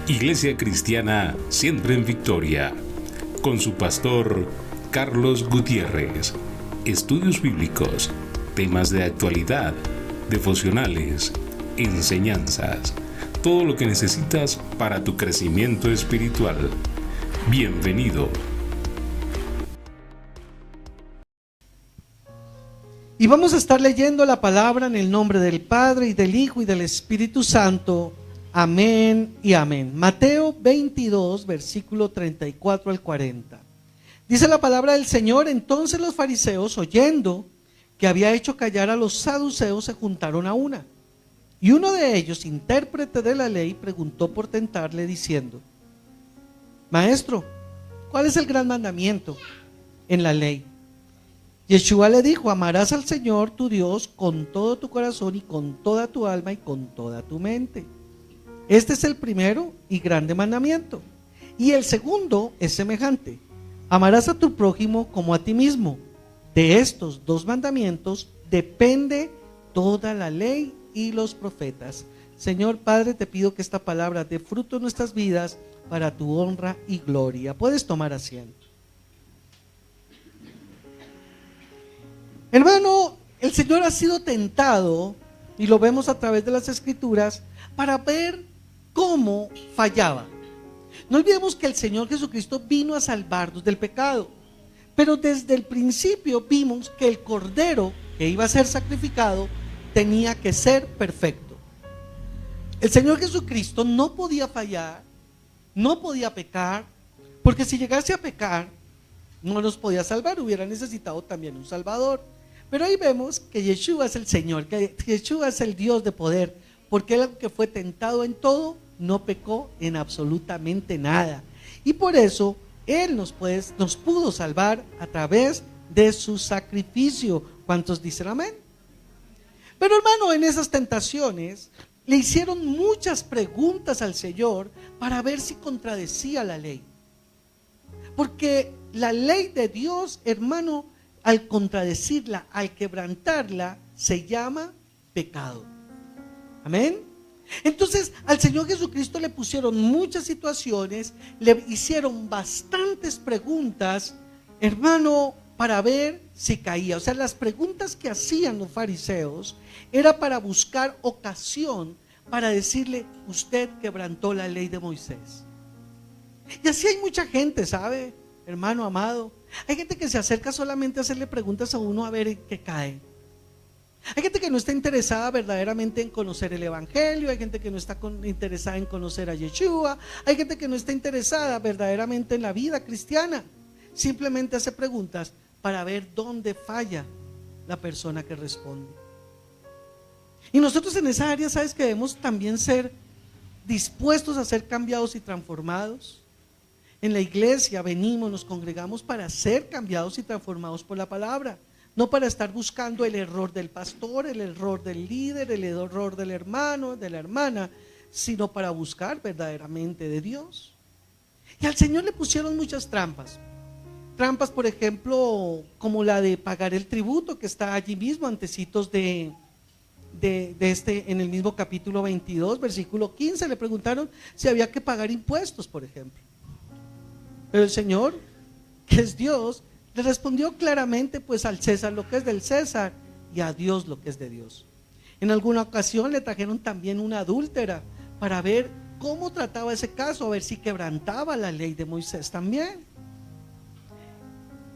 Iglesia Cristiana Siempre en Victoria, con su pastor Carlos Gutiérrez. Estudios bíblicos, temas de actualidad, devocionales, enseñanzas, todo lo que necesitas para tu crecimiento espiritual. Bienvenido. Y vamos a estar leyendo la palabra en el nombre del Padre, y del Hijo, y del Espíritu Santo. Amén y amén. Mateo 22, versículo 34 al 40. Dice la palabra del Señor: entonces los fariseos, oyendo que había hecho callar a los saduceos, se juntaron a una. Y uno de ellos, intérprete de la ley, preguntó por tentarle, diciendo: Maestro, ¿cuál es el gran mandamiento en la ley? Yeshua le dijo: amarás al Señor tu Dios con todo tu corazón y con toda tu alma y con toda tu mente. Este es el primero y grande mandamiento. Y el segundo es semejante: amarás a tu prójimo como a ti mismo. De estos dos mandamientos depende toda la ley y los profetas. Señor Padre, te pido que esta palabra dé fruto en nuestras vidas para tu honra y gloria. Puedes tomar asiento. Hermano, el Señor ha sido tentado, y lo vemos a través de las Escrituras, para ver cómo fallaba. No olvidemos que el Señor Jesucristo vino a salvarnos del pecado, pero desde el principio vimos que el Cordero que iba a ser sacrificado tenía que ser perfecto. El Señor Jesucristo no podía fallar, no podía pecar, porque si llegase a pecar no nos podía salvar, hubiera necesitado también un Salvador. Pero ahí vemos que Yeshua es el Señor, que Yeshua es el Dios de poder, porque Él, que fue tentado en todo, no pecó en absolutamente nada. Y por eso Él nos pudo salvar a través de su sacrificio. ¿Cuántos dicen amén? Pero hermano, en esas tentaciones le hicieron muchas preguntas al Señor para ver si contradecía la ley. Porque la ley de Dios, hermano, al contradecirla, al quebrantarla, se llama pecado. Amén. Entonces al Señor Jesucristo le pusieron muchas situaciones, le hicieron bastantes preguntas, hermano, para ver si caía. O sea, las preguntas que hacían los fariseos era para buscar ocasión para decirle: usted quebrantó la ley de Moisés. Y así hay mucha gente, ¿sabe, hermano amado? Hay gente que se acerca solamente a hacerle preguntas a uno a ver en qué cae. Hay gente que no está interesada verdaderamente en conocer el Evangelio. Hay gente que no está interesada en conocer a Yeshua. Hay gente que no está interesada verdaderamente en la vida cristiana. Simplemente hace preguntas para ver dónde falla la persona que responde. Y nosotros en esa área, ¿sabes? Que debemos también ser dispuestos a ser cambiados y transformados. En la iglesia venimos, nos congregamos para ser cambiados y transformados por la palabra, no para estar buscando el error del pastor, el error del líder, el error del hermano, de la hermana, sino para buscar verdaderamente de Dios. Y al Señor le pusieron muchas trampas. Trampas, por ejemplo, como la de pagar el tributo, que está allí mismo, antecitos en el mismo capítulo 22, versículo 15. Le preguntaron si había que pagar impuestos, por ejemplo. Pero el Señor, que es Dios, le respondió claramente: pues al César lo que es del César, y a Dios lo que es de Dios. En alguna ocasión le trajeron también una adúltera para ver cómo trataba ese caso, a ver si quebrantaba la ley de Moisés también.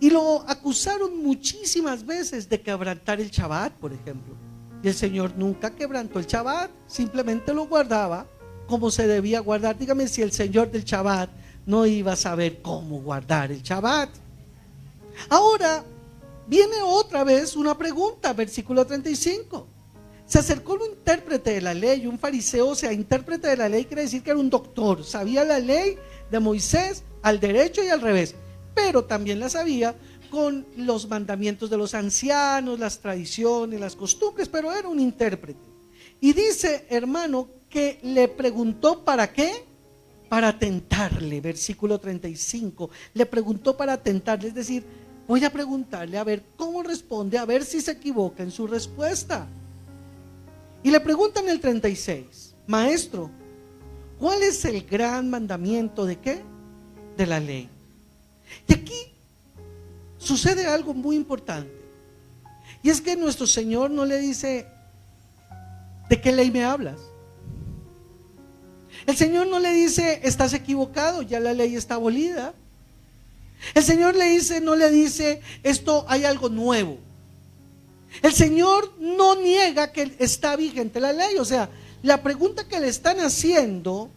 Y lo acusaron muchísimas veces de quebrantar el Shabbat, por ejemplo. Y el Señor nunca quebrantó el Shabbat, simplemente lo guardaba como se debía guardar. Dígame si el Señor del Shabbat no iba a saber cómo guardar el Shabbat. Ahora viene otra vez una pregunta, versículo 35. Se acercó un intérprete de la ley, un fariseo. O sea, intérprete de la ley quiere decir que era un doctor, sabía la ley de Moisés al derecho y al revés, pero también la sabía con los mandamientos de los ancianos, las tradiciones, las costumbres, pero era un intérprete. Y dice, hermano, que le preguntó: ¿para qué? Para tentarle. Versículo 35, le preguntó para tentarle, es decir, voy a preguntarle a ver cómo responde, a ver si se equivoca en su respuesta. Y le pregunta en el 36: Maestro, ¿Cuál es el gran mandamiento de qué? De la ley. Y aquí sucede algo muy importante. Y es que nuestro Señor no le dice: ¿de qué ley me hablas? El Señor no le dice: estás equivocado, ya la ley está abolida. El Señor no le dice: esto hay algo nuevo. El Señor no niega que está vigente la ley. O sea, la pregunta que le están haciendo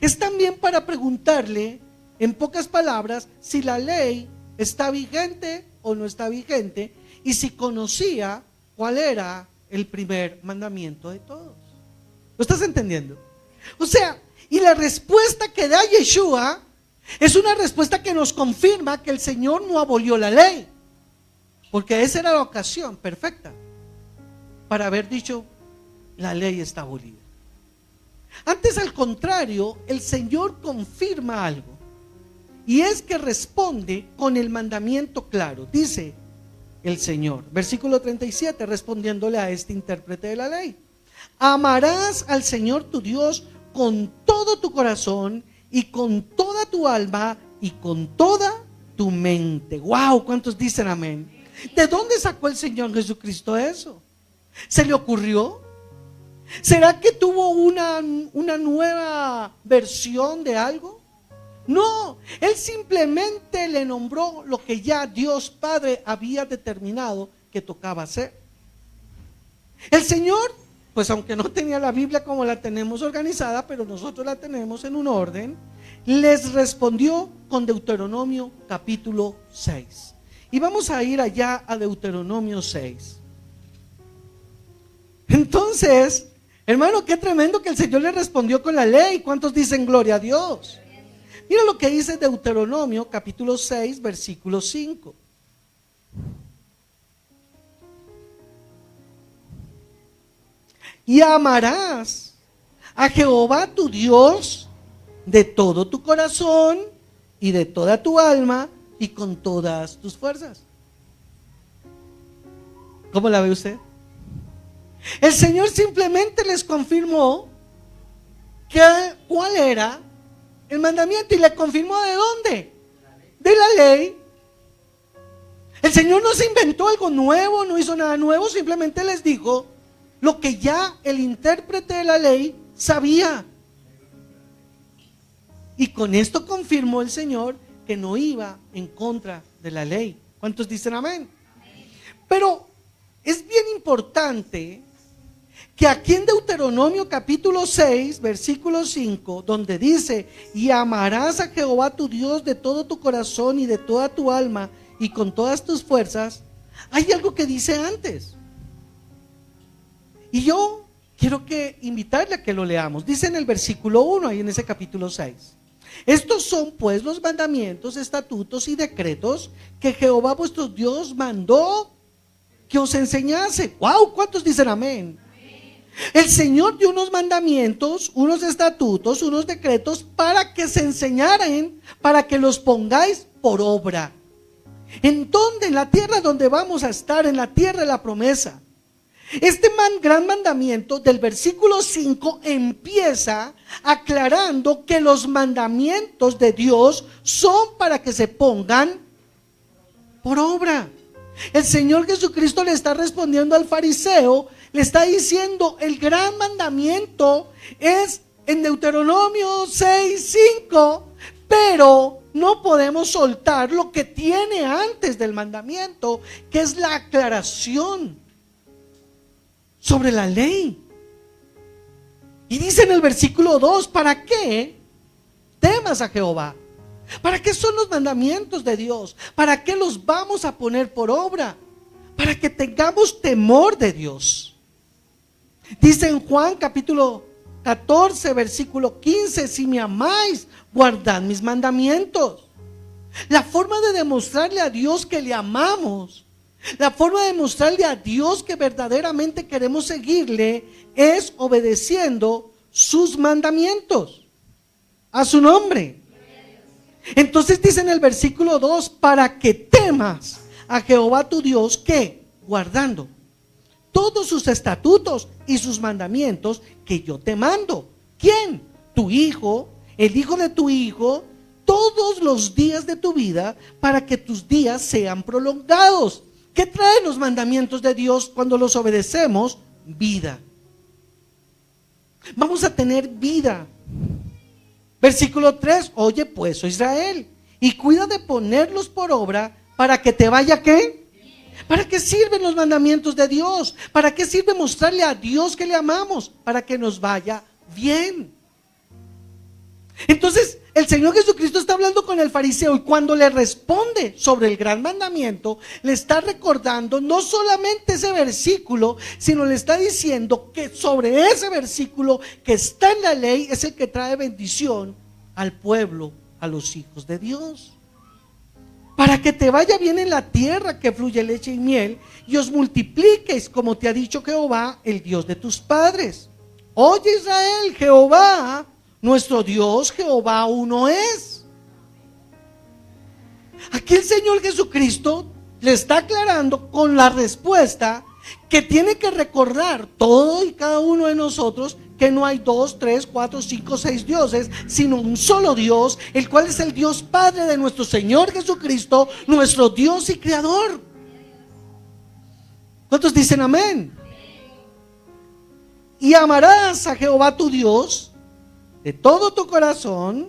es también para preguntarle, en pocas palabras, si la ley está vigente o no está vigente, y si conocía cuál era el primer mandamiento de todos. ¿Lo estás entendiendo? O sea, y la respuesta que da Yeshua es una respuesta que nos confirma que el Señor no abolió la ley, porque esa era la ocasión perfecta para haber dicho: la ley está abolida. Antes, al contrario, el Señor confirma algo, y es que responde con el mandamiento claro. Dice el Señor, versículo 37, respondiéndole a este intérprete de la ley: amarás al Señor tu Dios con todo tu corazón y con toda tu alma y con toda tu mente. ¡Wow! ¿Cuántos dicen amén? ¿De dónde sacó el Señor Jesucristo eso? ¿Se le ocurrió? ¿Será que tuvo una nueva versión de algo? No, Él simplemente le nombró lo que ya Dios Padre había determinado que tocaba hacer. El Señor, pues aunque no tenía la Biblia como la tenemos organizada, pero nosotros la tenemos en un orden, les respondió con Deuteronomio capítulo 6. Y vamos a ir allá a Deuteronomio 6. Entonces, hermano, qué tremendo que el Señor le respondió con la ley. ¿Cuántos dicen gloria a Dios? Mira lo que dice Deuteronomio capítulo 6, versículo 5. Y amarás a Jehová tu Dios de todo tu corazón y de toda tu alma y con todas tus fuerzas. ¿Cómo la ve usted? El Señor simplemente les confirmó cuál era el mandamiento, y le confirmó ¿de dónde? De la ley. El Señor no se inventó algo nuevo, no hizo nada nuevo, simplemente les dijo lo que ya el intérprete de la ley sabía. Y con esto confirmó el Señor que no iba en contra de la ley. ¿Cuántos dicen amén? Pero es bien importante que aquí en Deuteronomio capítulo 6, versículo 5, donde dice: y amarás a Jehová tu Dios de todo tu corazón y de toda tu alma y con todas tus fuerzas, hay algo que dice antes. Y yo quiero invitarle a que lo leamos. Dice en el versículo 1, ahí en ese capítulo 6: estos son pues los mandamientos, estatutos y decretos que Jehová vuestro Dios mandó que os enseñase. ¡Wow! ¿Cuántos dicen amén? El Señor dio unos mandamientos, unos estatutos, unos decretos para que se enseñaran, para que los pongáis por obra. ¿En dónde? En la tierra donde vamos a estar, en la tierra de la promesa. Este gran mandamiento del versículo 5 empieza aclarando que los mandamientos de Dios son para que se pongan por obra. El Señor Jesucristo le está respondiendo al fariseo, le está diciendo: el gran mandamiento es en Deuteronomio 6:5, pero no podemos soltar lo que tiene antes del mandamiento, que es la aclaración sobre la ley. Y dice en el versículo 2: ¿para qué temas a Jehová? ¿Para qué son los mandamientos de Dios? ¿Para qué los vamos a poner por obra? Para que tengamos temor de Dios. Dice en Juan capítulo 14, versículo 15: si me amáis, guardad mis mandamientos. La forma de demostrarle a Dios que le amamos, la forma de demostrarle a Dios que verdaderamente queremos seguirle, es obedeciendo sus mandamientos, a su nombre. Entonces dice en el versículo 2: para que temas a Jehová tu Dios, que guardando todos sus estatutos y sus mandamientos que yo te mando. ¿Quién? Tu tu hijo, el hijo de tu hijo, todos los días de tu vida, para que tus días sean prolongados. ¿Qué traen los mandamientos de Dios cuando los obedecemos? Vida. Vamos a tener vida. Versículo 3, oye pues, oh Israel, y cuida de ponerlos por obra para que te vaya, ¿qué? ¿Para qué sirven los mandamientos de Dios? ¿Para qué sirve mostrarle a Dios que le amamos? Para que nos vaya bien. Entonces, el Señor Jesucristo está hablando con el fariseo y cuando le responde sobre el gran mandamiento, le está recordando no solamente ese versículo, sino le está diciendo que sobre ese versículo que está en la ley es el que trae bendición al pueblo, a los hijos de Dios. Para que te vaya bien en la tierra que fluye leche y miel y os multipliquéis como te ha dicho Jehová, el Dios de tus padres. Oye Israel, Jehová, nuestro Dios, Jehová uno es. Aquí el Señor Jesucristo le está aclarando con la respuesta que tiene que recordar todo y cada uno de nosotros que no hay 2, 3, 4, 5, 6 dioses, sino un solo Dios, el cual es el Dios Padre de nuestro Señor Jesucristo, nuestro Dios y Creador. ¿Cuántos dicen amén? Y amarás a Jehová tu Dios de todo tu corazón,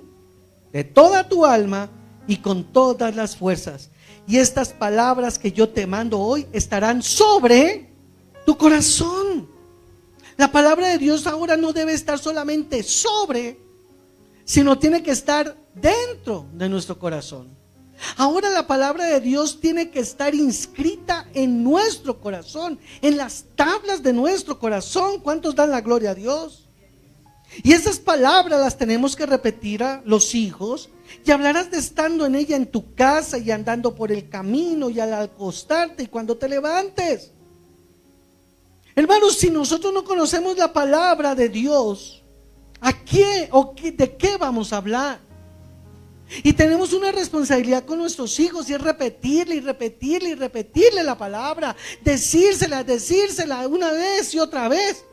de toda tu alma y con todas las fuerzas. Y estas palabras que yo te mando hoy estarán sobre tu corazón. La palabra de Dios ahora no debe estar solamente sobre, sino tiene que estar dentro de nuestro corazón. Ahora la palabra de Dios tiene que estar inscrita en nuestro corazón, en las tablas de nuestro corazón. ¿Cuántos dan la gloria a Dios? Y esas palabras las tenemos que repetir a los hijos, y hablarás de estando en ella en tu casa y andando por el camino y al acostarte y cuando te levantes. Hermanos, si nosotros no conocemos la palabra de Dios, ¿de qué vamos a hablar? Y tenemos una responsabilidad con nuestros hijos y es repetirle y repetirle y repetirle la palabra, decírsela una vez y otra vez.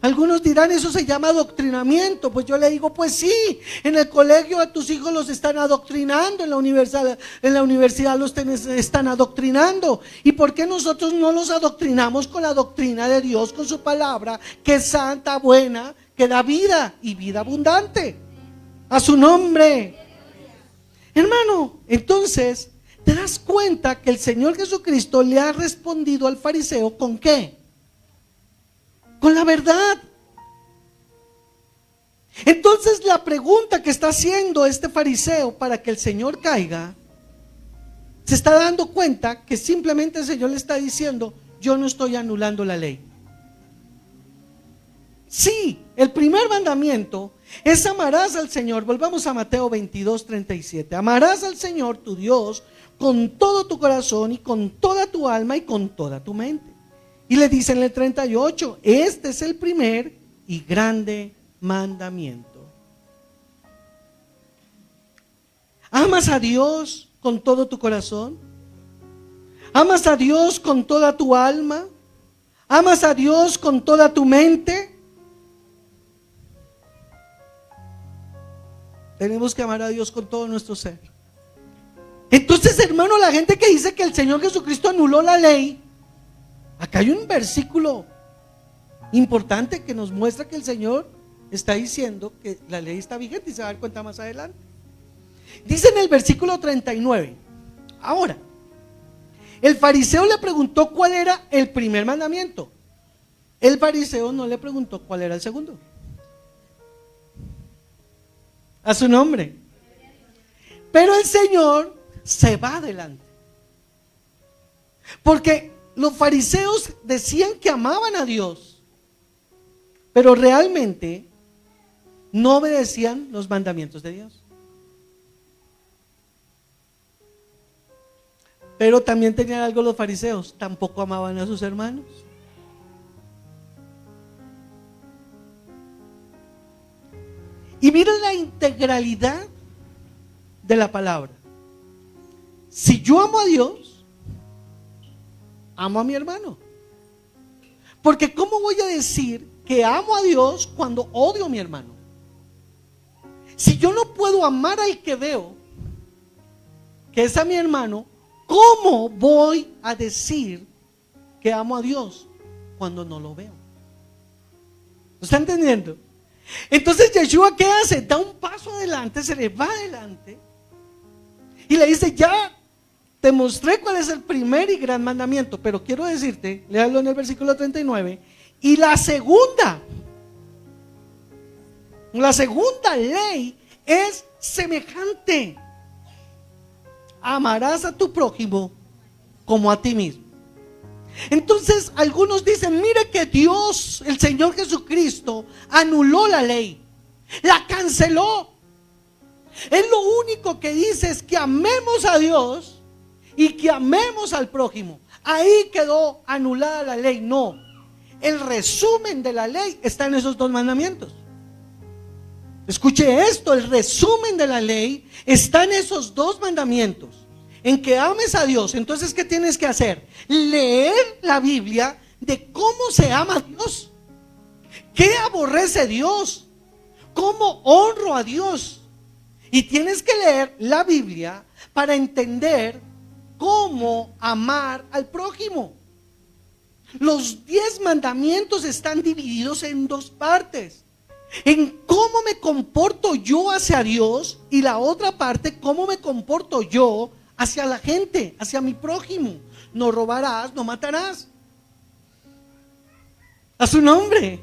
Algunos dirán, eso se llama adoctrinamiento. Pues yo le digo, pues sí, en el colegio a tus hijos los están adoctrinando, en la universidad los están adoctrinando. ¿Y por qué nosotros no los adoctrinamos con la doctrina de Dios, con su palabra, que es santa, buena, que da vida y vida abundante? A su nombre. Hermano, entonces, ¿te das cuenta que el Señor Jesucristo le ha respondido al fariseo con qué? Con la verdad. Entonces la pregunta que está haciendo este fariseo para que el Señor caiga, se está dando cuenta que simplemente el Señor le está diciendo, yo no estoy anulando la ley. Sí, el primer mandamiento es amarás al Señor. Volvamos a Mateo 22:37. Amarás al Señor tu Dios con todo tu corazón y con toda tu alma y con toda tu mente. Y le dice en el 38, este es el primer y grande mandamiento. ¿Amas a Dios con todo tu corazón? ¿Amas a Dios con toda tu alma? ¿Amas a Dios con toda tu mente? Tenemos que amar a Dios con todo nuestro ser. Entonces, hermano, la gente que dice que el Señor Jesucristo anuló la ley, acá hay un versículo importante que nos muestra que el Señor está diciendo que la ley está vigente y se va a dar cuenta más adelante. Dice en el versículo 39, ahora, el fariseo le preguntó cuál era el primer mandamiento. El fariseo no le preguntó cuál era el segundo. A su nombre. Pero el Señor se va adelante. Porque los fariseos decían que amaban a Dios, pero realmente no obedecían los mandamientos de Dios. Pero también tenían algo los fariseos, tampoco amaban a sus hermanos. Y miren la integralidad de la palabra. Si yo amo a Dios, amo a mi hermano. Porque ¿cómo voy a decir que amo a Dios cuando odio a mi hermano? Si yo no puedo amar al que veo, que es a mi hermano, ¿cómo voy a decir que amo a Dios cuando no lo veo? ¿Lo está entendiendo? Entonces Yeshua, ¿qué hace? Da un paso adelante, se le va adelante y le dice: ya te mostré cuál es el primer y gran mandamiento, pero quiero decirte, léalo en el versículo 39, y la segunda ley es semejante: amarás a tu prójimo como a ti mismo. Entonces algunos dicen: mire que Dios, el Señor Jesucristo, anuló la ley, la canceló. Él lo único que dice es que amemos a Dios y que amemos al prójimo. Ahí quedó anulada la ley. No, el resumen de la ley está en esos dos mandamientos. Escuche esto, el resumen de la ley está en esos dos mandamientos, en que ames a Dios. Entonces, ¿qué tienes que hacer? Leer la Biblia de cómo se ama a Dios, qué aborrece Dios, cómo honro a Dios. Y tienes que leer la Biblia para entender cómo amar al prójimo. Los 10 mandamientos están divididos en dos partes: en cómo me comporto yo hacia Dios, y la otra parte, cómo me comporto yo hacia la gente, hacia mi prójimo. No robarás, no matarás. A su nombre.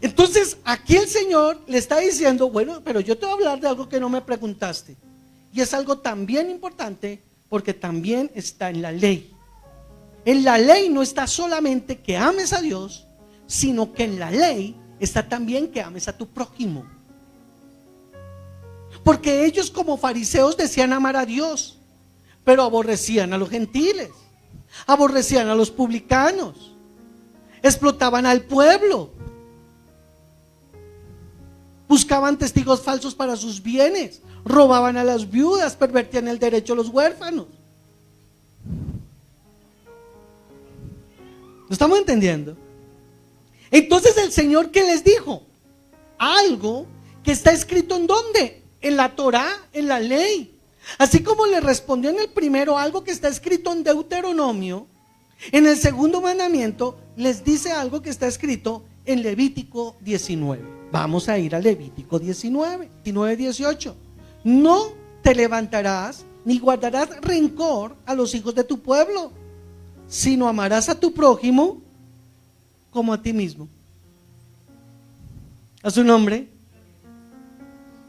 Entonces aquí el Señor le está diciendo: bueno, pero yo te voy a hablar de algo que no me preguntaste, y es algo también importante, porque también está en la ley. En la ley no está solamente que ames a Dios, sino que en la ley está también que ames a tu prójimo. Porque ellos, como fariseos, decían amar a Dios, pero aborrecían a los gentiles, aborrecían a los publicanos, explotaban al pueblo, buscaban testigos falsos para sus bienes, robaban a las viudas, pervertían el derecho a los huérfanos. ¿Lo estamos entendiendo? Entonces el Señor, ¿qué les dijo? Algo que está escrito ¿en dónde? En la Torá, en la ley. Así como le respondió en el primero algo que está escrito en Deuteronomio, en el segundo mandamiento les dice algo que está escrito en Levítico 19. Vamos a ir a Levítico 19, 18. No te levantarás ni guardarás rencor a los hijos de tu pueblo, sino amarás a tu prójimo como a ti mismo. A su nombre.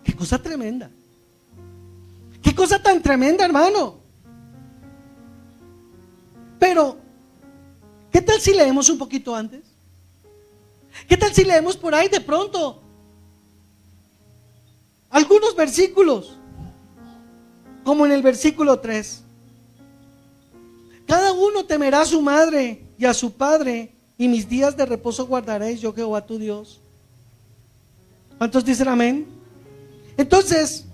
Qué cosa tremenda. Qué cosa tan tremenda, hermano. Pero ¿qué tal si leemos un poquito antes? ¿Qué tal si leemos por ahí de pronto algunos versículos? Como en el versículo 3. Cada uno temerá a su madre y a su padre, y mis días de reposo guardaréis, yo Jehová tu Dios. ¿Cuántos dicen amén? Entonces,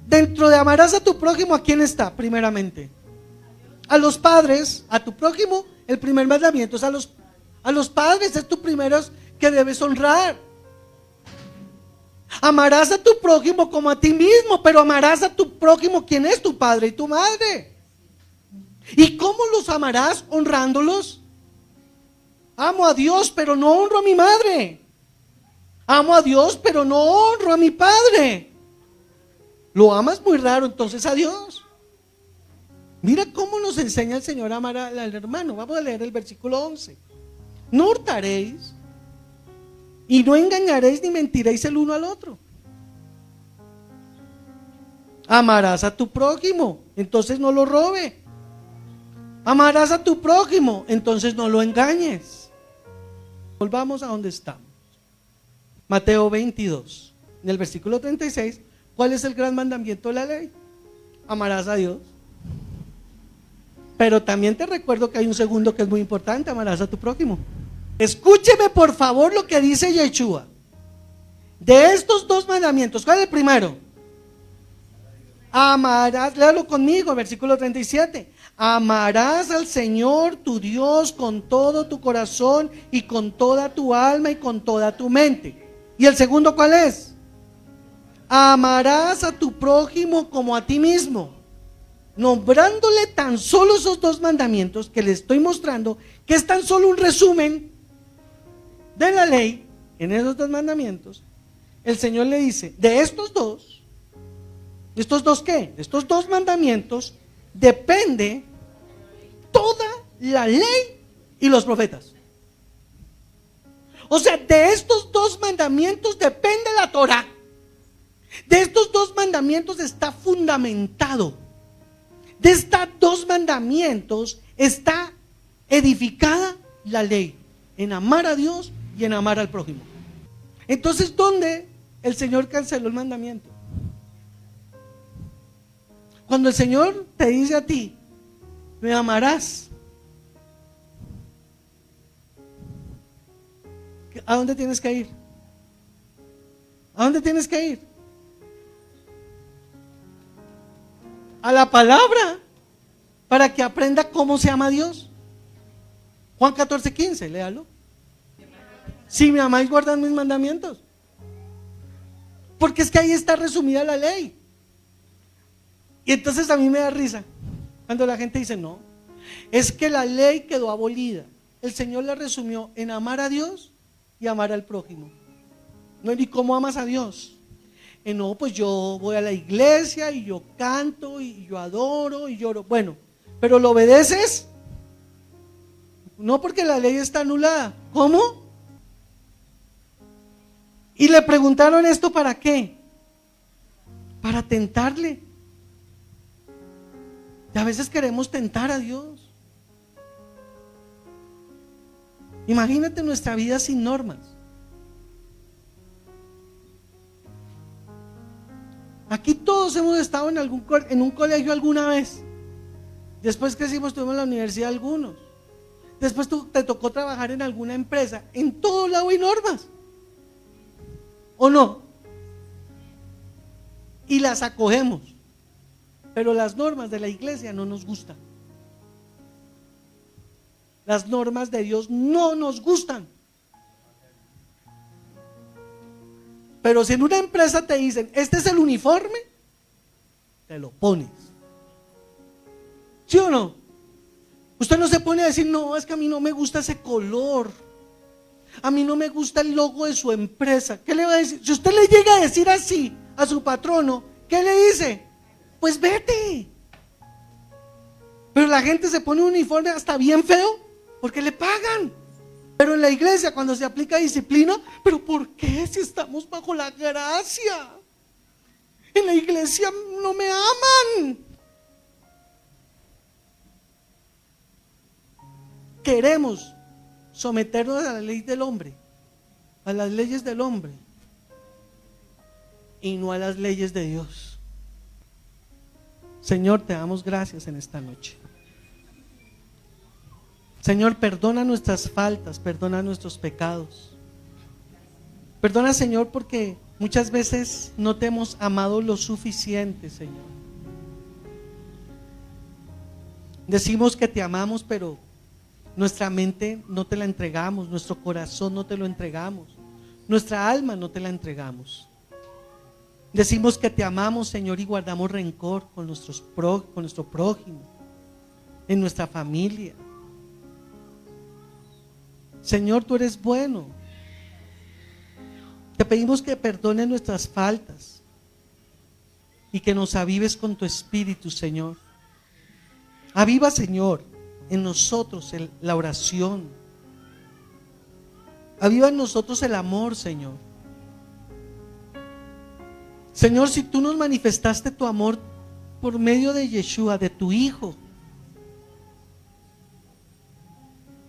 dentro de amarás a tu prójimo, ¿a quién está? Primeramente a los padres, a tu prójimo. El primer mandamiento es a los padres, es tu primeros que debes honrar. Amarás a tu prójimo como a ti mismo, pero amarás a tu prójimo, ¿quién es? Tu padre y tu madre. ¿Y cómo los amarás? Honrándolos. Amo a Dios, pero no honro a mi madre. Amo a Dios, pero no honro a mi padre. Lo amas muy raro entonces a Dios. Mira cómo nos enseña el Señor a amar al hermano. Vamos a leer el versículo 11. No hurtaréis, y no engañaréis ni mentiréis el uno al otro. Amarás a tu prójimo, entonces no lo robe. Amarás a tu prójimo, entonces no lo engañes. Volvamos a donde estamos. Mateo 22, en el versículo 36. ¿Cuál es el gran mandamiento de la ley? Amarás a Dios. Pero también te recuerdo que hay un segundo que es muy importante: amarás a tu prójimo. Escúcheme por favor lo que dice Yeshua. De estos dos mandamientos, ¿cuál es el primero? Amarás, léalo conmigo, versículo 37. Amarás al Señor tu Dios con todo tu corazón y con toda tu alma y con toda tu mente. ¿Y el segundo cuál es? Amarás a tu prójimo como a ti mismo. Nombrándole tan solo esos dos mandamientos que le estoy mostrando, que es tan solo un resumen de la ley, en esos dos mandamientos, el Señor le dice, ¿de estos dos qué? De estos dos mandamientos depende toda la ley y los profetas. O sea, de estos dos mandamientos depende la Torá. De estos dos mandamientos está fundamentado. De estos dos mandamientos está edificada la ley, en amar a Dios y en amar al prójimo. Entonces, ¿dónde el Señor canceló el mandamiento? Cuando el Señor te dice a ti, me amarás, ¿a dónde tienes que ir? ¿A dónde tienes que ir? A la palabra, para que aprenda cómo se ama a Dios. Juan 14:15, léalo. Si me amáis, guardad mis mandamientos. Porque es que ahí está resumida la ley. Y entonces a mí me da risa cuando la gente dice, no, es que la ley quedó abolida. El Señor la resumió en amar a Dios y amar al prójimo. No, ¿y cómo amas a Dios? No, pues yo voy a la iglesia y yo canto y yo adoro y lloro. Bueno, pero ¿lo obedeces? No, porque la ley está anulada. ¿Cómo? Y le preguntaron esto ¿para qué? Para tentarle. Y a veces queremos tentar a Dios. Imagínate nuestra vida sin normas. Aquí todos hemos estado en un colegio alguna vez. Después crecimos, estuvimos en la universidad algunos. Después te tocó trabajar en alguna empresa. En todo lado hay normas. ¿O no? Y las acogemos. Pero las normas de la iglesia no nos gustan. Las normas de Dios no nos gustan. Pero si en una empresa te dicen, este es el uniforme, te lo pones. ¿Sí o no? Usted no se pone a decir, no, es que a mí no me gusta ese color. A mí no me gusta el logo de su empresa. ¿Qué le va a decir? Si usted le llega a decir así a su patrono, ¿qué le dice? Pues vete. Pero la gente se pone un uniforme hasta bien feo porque le pagan. Pero en la iglesia cuando se aplica disciplina, ¿pero por qué si estamos bajo la gracia? En la iglesia no me aman. Queremos someternos a la ley del hombre, a las leyes del hombre y no a las leyes de Dios. Señor, te damos gracias en esta noche. Señor, perdona nuestras faltas, perdona nuestros pecados. Perdona, Señor, porque muchas veces no te hemos amado lo suficiente, Señor. Decimos que te amamos, pero nuestra mente no te la entregamos, nuestro corazón no te lo entregamos, nuestra alma no te la entregamos. Decimos que te amamos, Señor, y guardamos rencor con nuestro prójimo, en nuestra familia. Señor, tú eres bueno. Te pedimos que perdones nuestras faltas y que nos avives con tu espíritu, Señor. Aviva, Señor, en nosotros la oración. Aviva en nosotros el amor, Señor. Señor, si tú nos manifestaste tu amor por medio de Yeshua, de tu Hijo,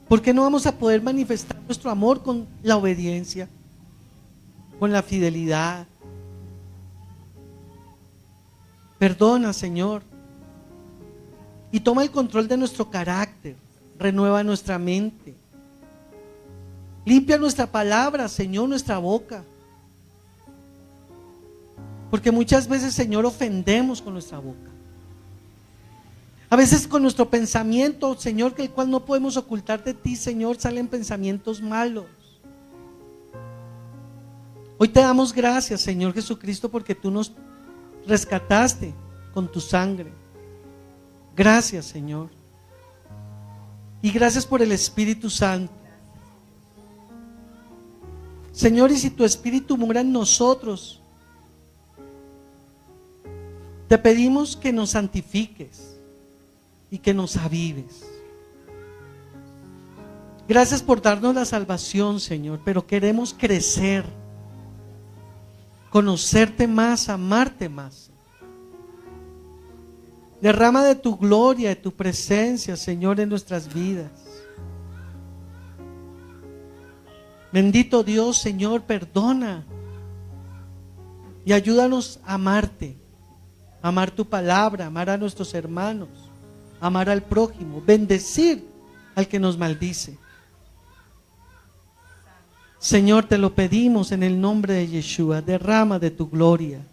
¿por qué no vamos a poder manifestar nuestro amor con la obediencia, con la fidelidad? Perdona, Señor, y toma el control de nuestro carácter, renueva nuestra mente, limpia nuestra palabra, Señor, nuestra boca, porque muchas veces, Señor, ofendemos con nuestra boca. A veces con nuestro pensamiento, Señor, que el cual no podemos ocultar de ti, Señor, salen pensamientos malos. Hoy te damos gracias, Señor Jesucristo, porque tú nos rescataste con tu sangre. Gracias, Señor. Y gracias por el Espíritu Santo. Señor, y si tu Espíritu mora en nosotros, te pedimos que nos santifiques y que nos avives. Gracias por darnos la salvación, Señor, pero queremos crecer, conocerte más, amarte más. Derrama de tu gloria, de tu presencia, Señor, en nuestras vidas. Bendito Dios, Señor, perdona y ayúdanos a amarte, a amar tu palabra, amar a nuestros hermanos, amar al prójimo, bendecir al que nos maldice. Señor, te lo pedimos en el nombre de Yeshua, derrama de tu gloria.